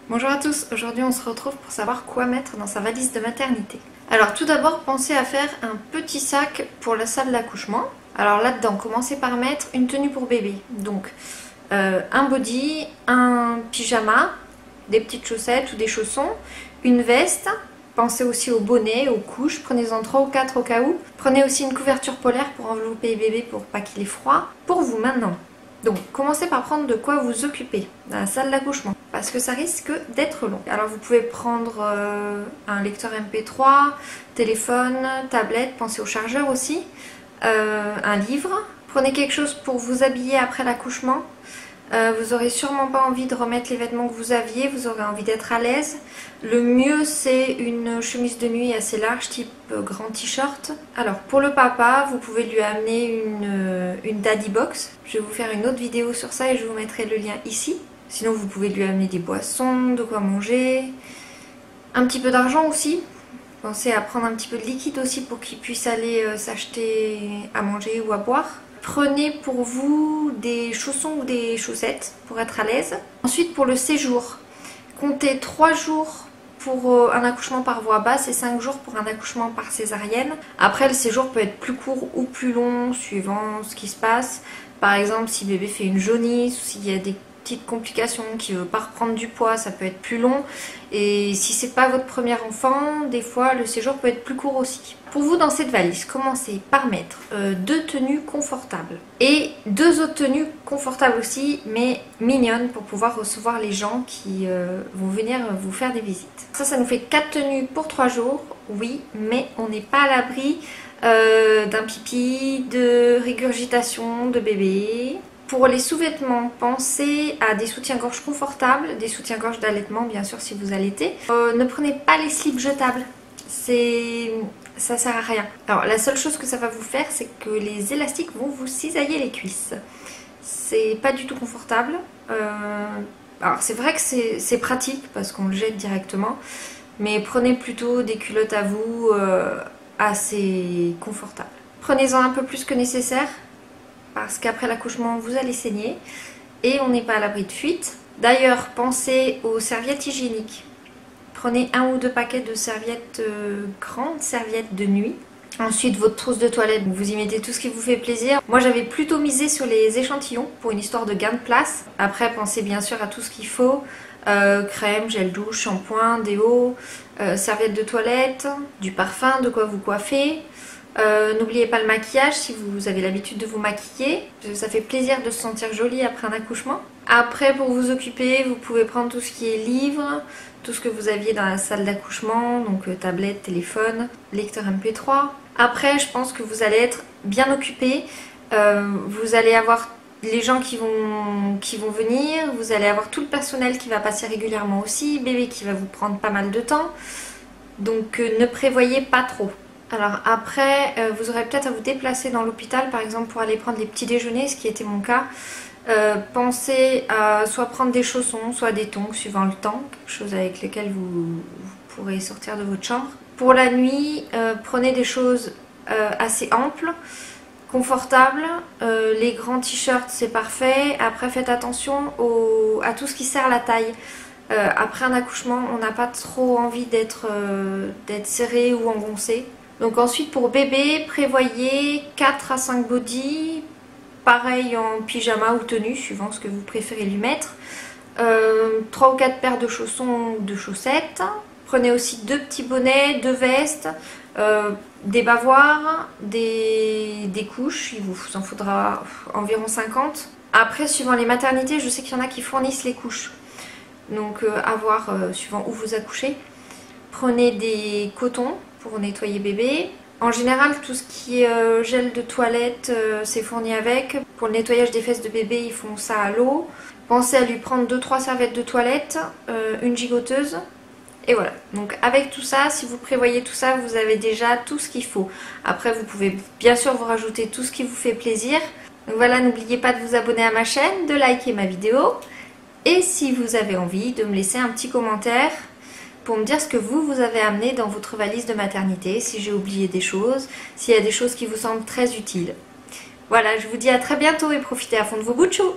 Bonjour à tous, aujourd'hui on se retrouve pour savoir quoi mettre dans sa valise de maternité. Alors tout d'abord, pensez à faire un petit sac pour la salle d'accouchement. Alors là-dedans, commencez par mettre une tenue pour bébé. Donc un body, un pyjama, des petites chaussettes ou des chaussons, une veste. Pensez aussi au bonnet, aux couches, prenez-en 3 ou 4 au cas où. Prenez aussi une couverture polaire pour envelopper bébé pour pas qu'il ait froid. Pour vous maintenant. Donc, commencez par prendre de quoi vous occuper dans la salle d'accouchement, parce que ça risque d'être long. Alors, vous pouvez prendre un lecteur MP3, téléphone, tablette, pensez au chargeur aussi, un livre. Prenez quelque chose pour vous habiller après l'accouchement. Vous aurez sûrement pas envie de remettre les vêtements que vous aviez, vous aurez envie d'être à l'aise. Le mieux c'est une chemise de nuit assez large, type grand t-shirt. Alors pour le papa, vous pouvez lui amener une daddy box. Je vais vous faire une autre vidéo sur ça et je vous mettrai le lien ici. Sinon vous pouvez lui amener des boissons, de quoi manger, un petit peu d'argent aussi. Pensez à prendre un petit peu de liquide aussi pour qu'il puisse aller s'acheter à manger ou à boire. Prenez pour vous des chaussons ou des chaussettes pour être à l'aise. Ensuite pour le séjour, comptez 3 jours pour un accouchement par voie basse et 5 jours pour un accouchement par césarienne. Après le séjour peut être plus court ou plus long suivant ce qui se passe. Par exemple si bébé fait une jaunisse ou s'il y a des petites complications, qui ne veut pas reprendre du poids, ça peut être plus long. Et si c'est pas votre premier enfant, des fois le séjour peut être plus court aussi. Pour vous dans cette valise, commencez par mettre 2 tenues confortables et 2 autres tenues confortables aussi, mais mignonnes pour pouvoir recevoir les gens qui vont venir vous faire des visites. Ça nous fait 4 tenues pour 3 jours, oui, mais on n'est pas à l'abri d'un pipi, de régurgitation de bébé. Pour les sous-vêtements, pensez à des soutiens-gorge confortables, des soutiens-gorge d'allaitement bien sûr si vous allaitez. Ne prenez pas les slips jetables, ça sert à rien. Alors la seule chose que ça va vous faire, c'est que les élastiques vont vous cisailler les cuisses. C'est pas du tout confortable. Alors c'est vrai que c'est pratique parce qu'on le jette directement, mais prenez plutôt des culottes à vous assez confortables. Prenez-en un peu plus que nécessaire, parce qu'après l'accouchement vous allez saigner et on n'est pas à l'abri de fuite. D'ailleurs pensez aux serviettes hygiéniques. Prenez 1 ou 2 paquets de serviettes, grandes serviettes de nuit. Ensuite votre trousse de toilette, vous y mettez tout ce qui vous fait plaisir. Moi j'avais plutôt misé sur les échantillons pour une histoire de gain de place. Après pensez bien sûr à tout ce qu'il faut. Crème, gel douche, shampoing, déo, serviettes de toilette, du parfum, de quoi vous coiffer. N'oubliez pas le maquillage si vous avez l'habitude de vous maquiller. Ça fait plaisir de se sentir jolie après un accouchement. Après pour vous occuper, vous pouvez prendre tout ce qui est livres, tout ce que vous aviez dans la salle d'accouchement, donc tablette, téléphone, lecteur MP3. Après je pense que vous allez être bien occupé. Vous allez avoir les gens qui vont venir, vous allez avoir tout le personnel qui va passer régulièrement aussi, bébé qui va vous prendre pas mal de temps. Donc ne prévoyez pas trop. Alors après, vous aurez peut-être à vous déplacer dans l'hôpital par exemple pour aller prendre les petits déjeuners, ce qui était mon cas. Pensez à soit prendre des chaussons, soit des tongs suivant le temps, quelque chose avec lequel vous pourrez sortir de votre chambre. Pour la nuit, prenez des choses assez amples, confortables. Les grands t-shirts c'est parfait. Après faites attention à tout ce qui sert la taille. Après un accouchement, on n'a pas trop envie d'être serré ou engoncé. Donc ensuite pour bébé, prévoyez 4 à 5 bodys, pareil en pyjama ou tenue, suivant ce que vous préférez lui mettre. 3 ou 4 paires de chaussons ou de chaussettes. Prenez aussi 2 petits bonnets, 2 vestes, des bavoirs, des couches, il vous en faudra environ 50. Après suivant les maternités, je sais qu'il y en a qui fournissent les couches. Donc à voir suivant où vous accouchez. Prenez des cotons pour nettoyer bébé. En général tout ce qui est gel de toilette c'est fourni avec. Pour le nettoyage des fesses de bébé ils font ça à l'eau. Pensez à lui prendre 2-3 serviettes de toilette, une gigoteuse. Et voilà, donc avec tout ça, si vous prévoyez tout ça, vous avez déjà tout ce qu'il faut. Après vous pouvez bien sûr vous rajouter tout ce qui vous fait plaisir. Donc voilà, n'oubliez pas de vous abonner à ma chaîne, de liker ma vidéo. Et si vous avez envie de me laisser un petit commentaire pour me dire ce que vous avez amené dans votre valise de maternité, si j'ai oublié des choses, s'il y a des choses qui vous semblent très utiles. Voilà, je vous dis à très bientôt et profitez à fond de vos bouts de chou.